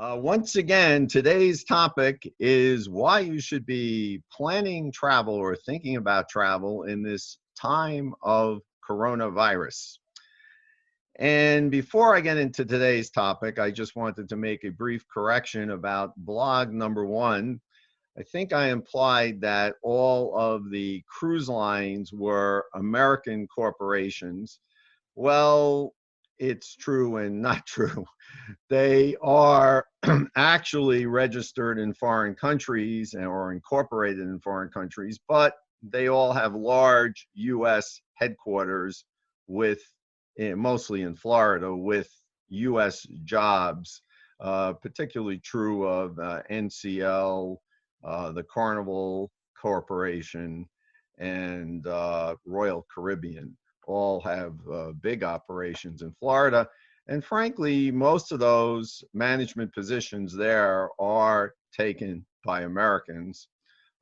Once again, today's topic is why you should be planning travel or thinking about travel in this time of coronavirus. And before I get into today's topic, I just wanted to make a brief correction about blog number one. I think I implied that all of the cruise lines were American corporations. Well, it's true and not true. They are actually registered in foreign countries or incorporated in foreign countries, but they all have large U.S. headquarters with, mostly in Florida, with U.S. jobs, particularly true of NCL, the Carnival Corporation, and Royal Caribbean. All have big operations in Florida. And frankly, most of those management positions there are taken by Americans,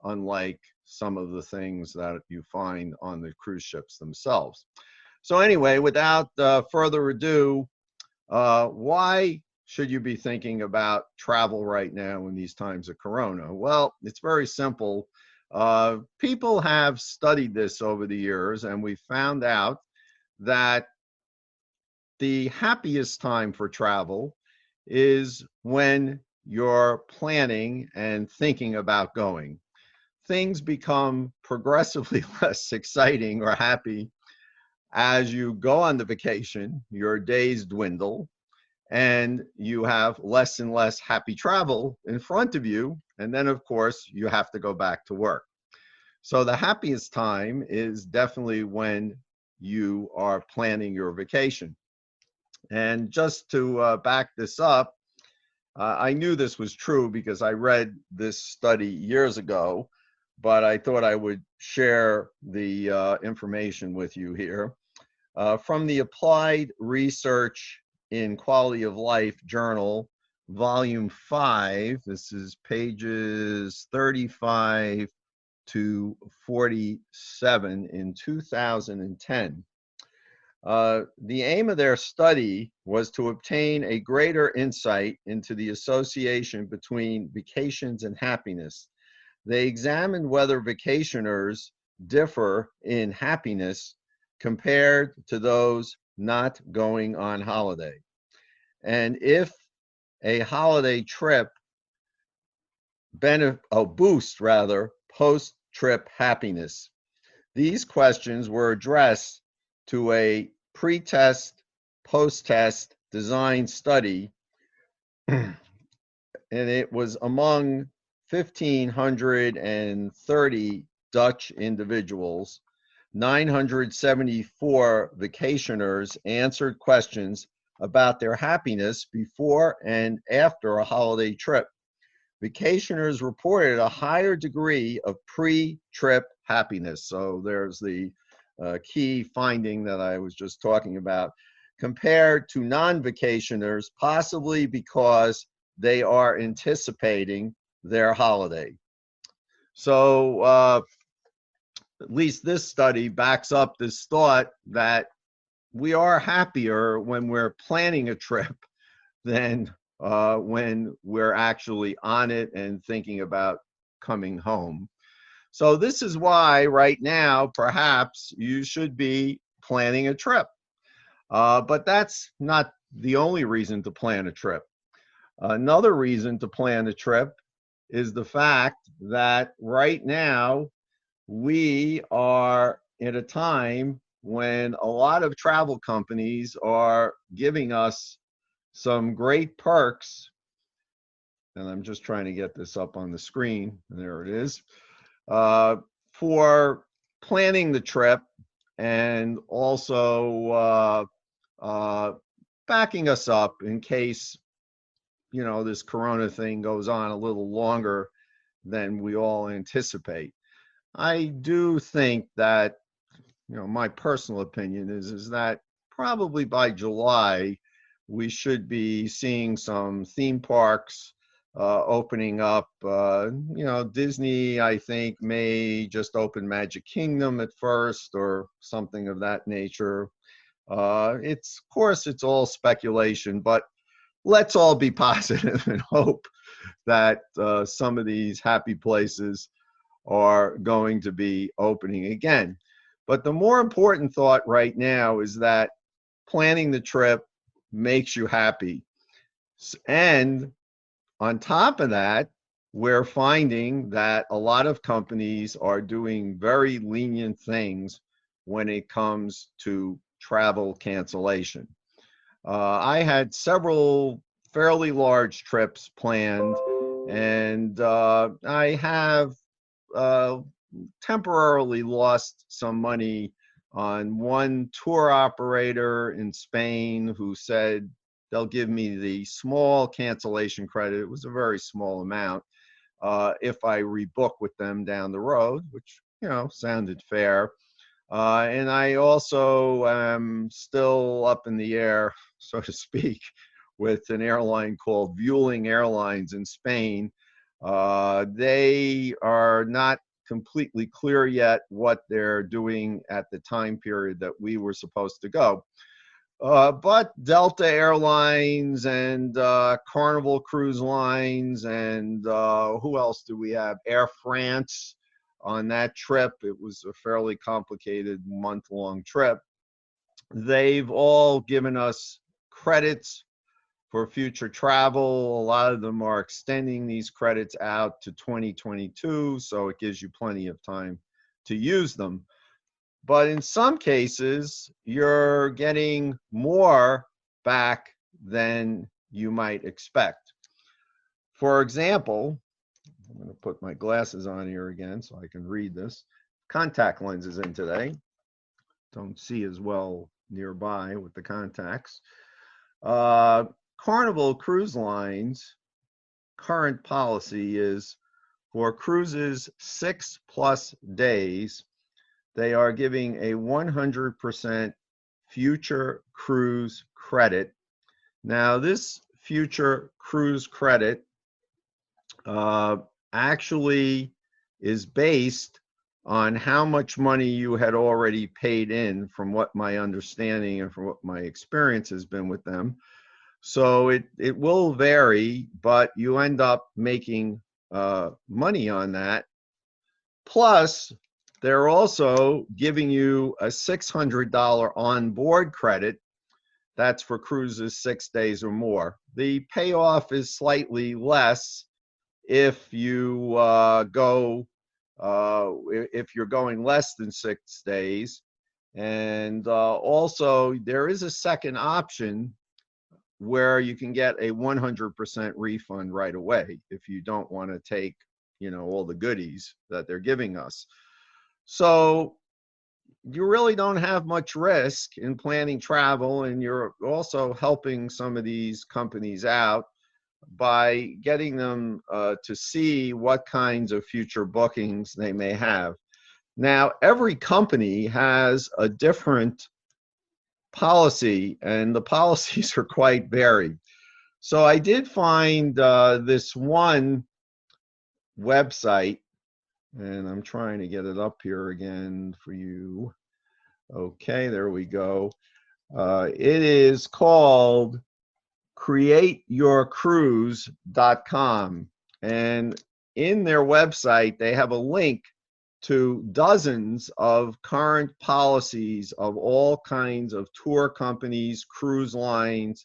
unlike some of the things that you find on the cruise ships themselves. So anyway, without further ado, why should you be thinking about travel right now in these times of Corona? Well, it's very simple. People have studied this over the years, and we found out that the happiest time for travel is when you're planning and thinking about going. Things become progressively less exciting or happy as you go on the vacation, your days dwindle, and you have less and less happy travel in front of you. And then, of course, you have to go back to work. So the happiest time is definitely when you are planning your vacation. And just to back this up, I knew this was true because I read this study years ago, but I thought I would share the information with you here. From the Applied Research in Quality of Life Journal, Volume 5, this is pages 35 to 47 in 2010. The aim of their study was to obtain a greater insight into the association between vacations and happiness. They examined whether vacationers differ in happiness compared to those not going on holiday, and if a holiday trip boosts post-trip happiness. These questions were addressed to a pre-test, post-test design study, and it was among 1,530 Dutch individuals. 974 vacationers answered questions about their happiness before and after a holiday trip. Vacationers reported a higher degree of pre-trip happiness. So there's the key finding that I was just talking about, compared to non-vacationers, possibly because they are anticipating their holiday. So at least this study backs up this thought that we are happier when we're planning a trip than when we're actually on it and thinking about coming home. So this is why right now, perhaps you should be planning a trip. But that's not the only reason to plan a trip. Another reason to plan a trip is the fact that right now we are at a time when a lot of travel companies are giving us some great perks. And I'm just trying to get this up on the screen. There it is. For planning the trip and also backing us up in case, you know, this Corona thing goes on a little longer than we all anticipate. I do think that, you know, my personal opinion is that probably by July, we should be seeing some theme parks opening up. You know, Disney, I think, may just open Magic Kingdom at first or something of that nature. Of course, it's all speculation, but let's all be positive and hope that some of these happy places are going to be opening again. But the more important thought right now is that planning the trip makes you happy. And on top of that, we're finding that a lot of companies are doing very lenient things when it comes to travel cancellation. I had several fairly large trips planned, and I have uh, temporarily lost some money on one tour operator in Spain who said they'll give me the small cancellation credit. It was a very small amount if I rebook with them down the road, which, sounded fair. And I also am still up in the air, so to speak, with an airline called Vueling Airlines in Spain. They are not completely clear yet what they're doing at the time period that we were supposed to go. But Delta Airlines and Carnival Cruise Lines and who else do we have? Air France on that trip. It was a fairly complicated month-long trip. They've all given us credits for future travel. A lot of them are extending these credits out to 2022, so it gives you plenty of time to use them. But in some cases, you're getting more back than you might expect. For example, I'm going to put my glasses on here again so I can read this. Contact lenses in today. Don't see as well nearby with the contacts. Carnival Cruise Lines current policy is for cruises 6+ days, they are giving a 100% future cruise credit. Now, this future cruise credit actually is based on how much money you had already paid in, from what my understanding and from what my experience has been with them. So it will vary, but you end up making money on that. Plus, they're also giving you a $600 on-board credit. That's for cruises 6 days or more. The payoff is slightly less if you if you're going less than 6 days. And also, there is a second option where you can get a 100% refund right away if you don't want to take, all the goodies that they're giving us. So you really don't have much risk in planning travel, and you're also helping some of these companies out by getting them to see what kinds of future bookings they may have. Now, every company has a different policy, and the policies are quite varied. So I did find this one website, and I'm trying to get it up here again for you. Okay, there we go. It is called createyourcruise.com. And in their website, they have a link to dozens of current policies of all kinds of tour companies, cruise lines,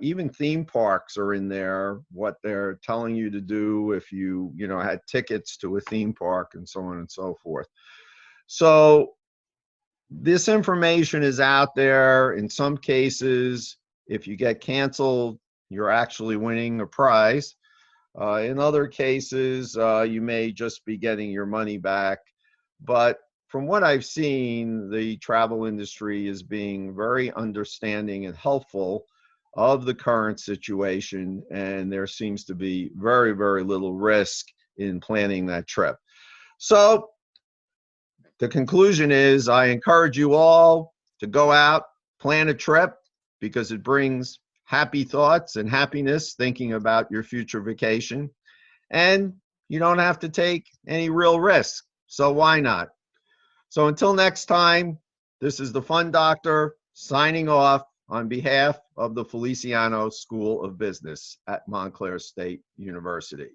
even theme parks are in there, what they're telling you to do if you had tickets to a theme park and so on and so forth. So this information is out there. In some cases, if you get canceled, you're actually winning a prize. In other cases, you may just be getting your money back. But from what I've seen, the travel industry is being very understanding and helpful of the current situation, and there seems to be very, very little risk in planning that trip. So the conclusion is, I encourage you all to go out, plan a trip, because it brings happy thoughts and happiness thinking about your future vacation. And you don't have to take any real risk. So why not? So until next time, this is the Fun Doctor signing off on behalf of the Feliciano School of Business at Montclair State University.